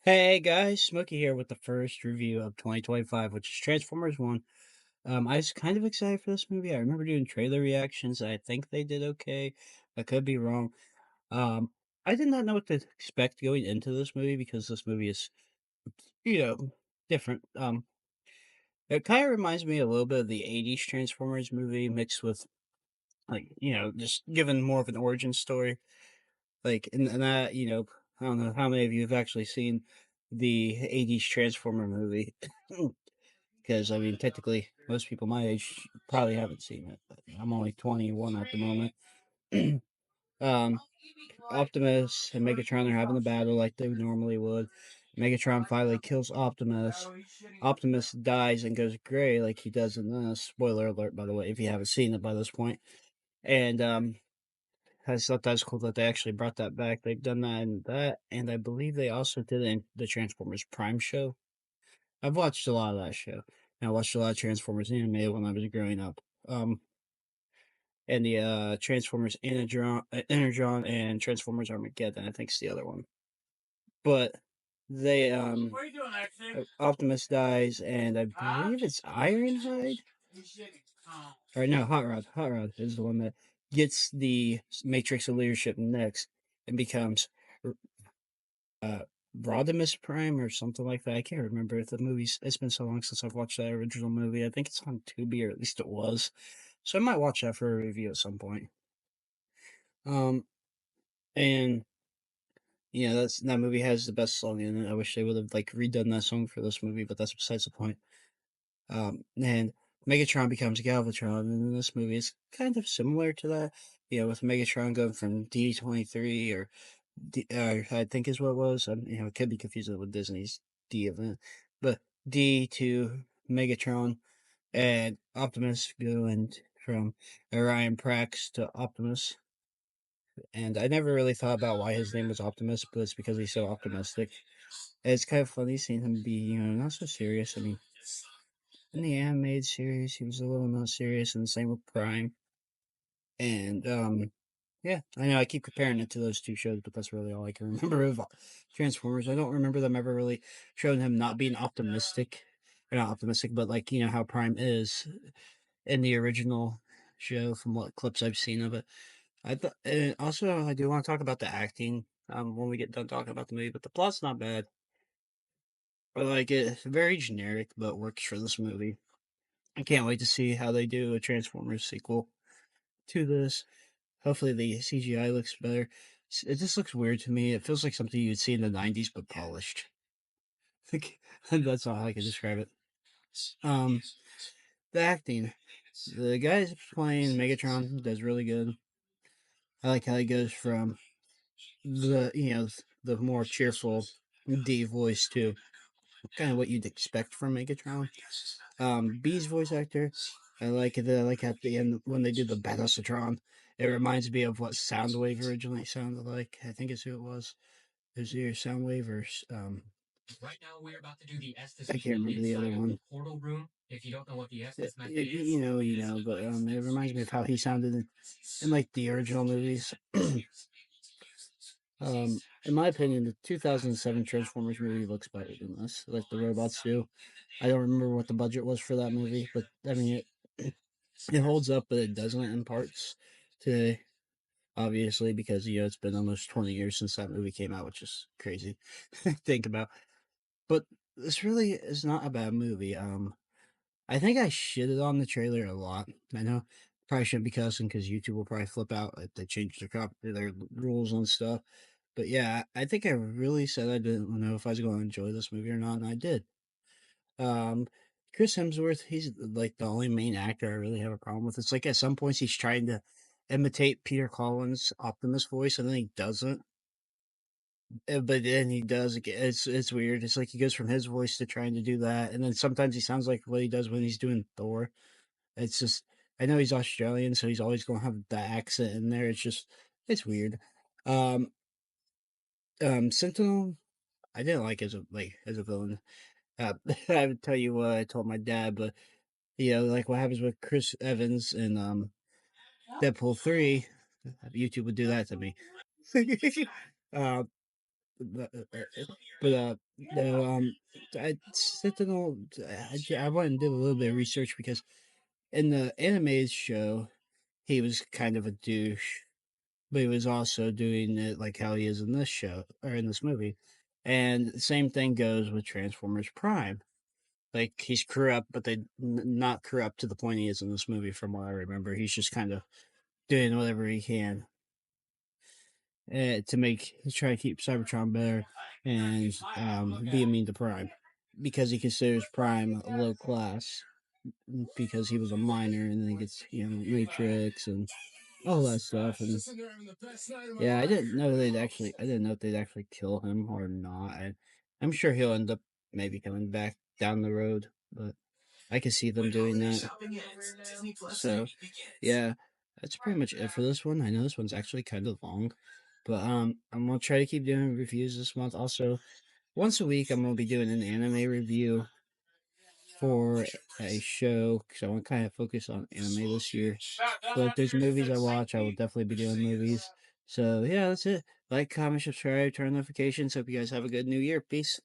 Hey guys, Smokey here with the first review of 2025, which is Transformers 1. I was kind of excited for this movie. I remember doing trailer reactions. I think they did okay. I could be wrong. Um, I did not know what to expect going into this movie because this movie is, you know, different. It kind of reminds me a little bit of the 80s Transformers movie mixed with, like, just given more of an origin story. Like, and that, I don't know how many of you have actually seen the 80s Transformer movie. Because I mean, technically, most people my age probably haven't seen it. But I'm only 21 at the moment. um, Optimus and Megatron are having a battle like they normally would. Megatron finally kills Optimus. Optimus dies and goes gray like he does in this. Spoiler alert, by the way, if you haven't seen it by this point. And I just thought that was cool that they actually brought that back. They've done that, and I believe they also did it in the Transformers Prime show. I've watched a lot of that show. And I watched a lot of Transformers anime when I was growing up. And the Transformers Energon and Transformers Armageddon, I think is the other one. But they Optimus dies, and I believe it's Ironhide. Or no, Hot Rod. Hot Rod is the one that gets the Matrix of Leadership next and becomes uh, Rodimus Prime or something like that. I can't remember if the movie's. It's been so long since I've watched that original movie. I think it's on Tubi, or at least it was. So I might watch that for a review at some point. Um, and that movie has the best song in it. I wish they would have like redone that song for this movie, but that's besides the point. And Megatron becomes Galvatron, and in this movie, it's kind of similar to that. With Megatron going from D23 or I think is what it was. It could be confusing with Disney's D event, but D to Megatron and Optimus going from Orion Prax to Optimus. And I never really thought about why his name was Optimus, but it's because he's so optimistic. And it's kind of funny seeing him be, not so serious. I mean, in the animated series, he was a little not serious, and the same with Prime. And yeah, I know I keep comparing it to those two shows, but that's really all I can remember of Transformers. I don't remember them ever really showing him not being optimistic, or not optimistic, but like how Prime is in the original show from what clips I've seen of it. I thought, and also I do want to talk about the acting when we get done talking about the movie, but the plot's not bad. I like it. It's very generic, but works for this movie. I can't wait to see how they do a Transformers sequel to this. Hopefully the CGI looks better. It just looks weird to me. It feels like something you'd see in the 90s but polished. That's all I can describe it. Um, the acting. The guy playing Megatron does really good. I like how he goes from the more cheerful D voice to kind of what you'd expect from Megatron. B's voice actor, I like at the end when they do the Battlecitron. It reminds me of what Soundwave originally sounded like. I think it's who it was. It was either Soundwave or Right now, we're about to do the Estes I can't remember the other one. Portal room. If you don't know what the Estes method is, but it reminds me of how he sounded in like the original movies. In my opinion, the 2007 Transformers movie looks better than this, like the robots do. I don't remember what the budget was for that movie, but I mean, it holds up, but it doesn't in parts today, obviously, because, it's been almost 20 years since that movie came out, which is crazy to think about. But this really is not a bad movie. I think I shitted on the trailer a lot. I know probably shouldn't be cussing because YouTube will probably flip out if they change their rules on stuff. But yeah, I think I really said I didn't know if I was going to enjoy this movie or not, and I did. Um, Chris Hemsworth, he's like the only main actor I really have a problem with. It's like at some points he's trying to imitate Peter Collins' Optimus voice, and then he doesn't. But then he does. It's weird. It's like he goes from his voice to trying to do that, and then sometimes he sounds like what he does when he's doing Thor. It's just I know he's Australian, so he's always gonna have the accent in there. It's weird. Um, Sentinel, I didn't like as a villain. I would tell you what I told my dad, but like what happens with Chris Evans in Deadpool 3, YouTube would do that to me. uh, but no, I Sentinel. I went and did a little bit of research because in the animated show, he was kind of a douche, but he was also doing it like how he is in this show or in this movie. And the same thing goes with Transformers Prime. Like he's corrupt, but they not corrupt to the point he is in this movie. From what I remember, he's just kind of doing whatever he can to try to keep Cybertron better and being mean to Prime because he considers Prime low class because he was a minor and then he gets Matrix and all that stuff. And yeah, I didn't know if they'd actually kill him or not. I'm sure he'll end up maybe coming back down the road, but I can see them doing that. So yeah, that's pretty much it for this one. I know this one's actually kind of long, but I'm gonna try to keep doing reviews this month. Also, once a week I'm gonna be doing an anime review for a show because I want to kind of focus on anime this year. But if there's movies I watch, I will definitely be doing movies. So yeah, that's it. Like, comment, subscribe, turn on notifications. Hope you guys have a good new year. Peace.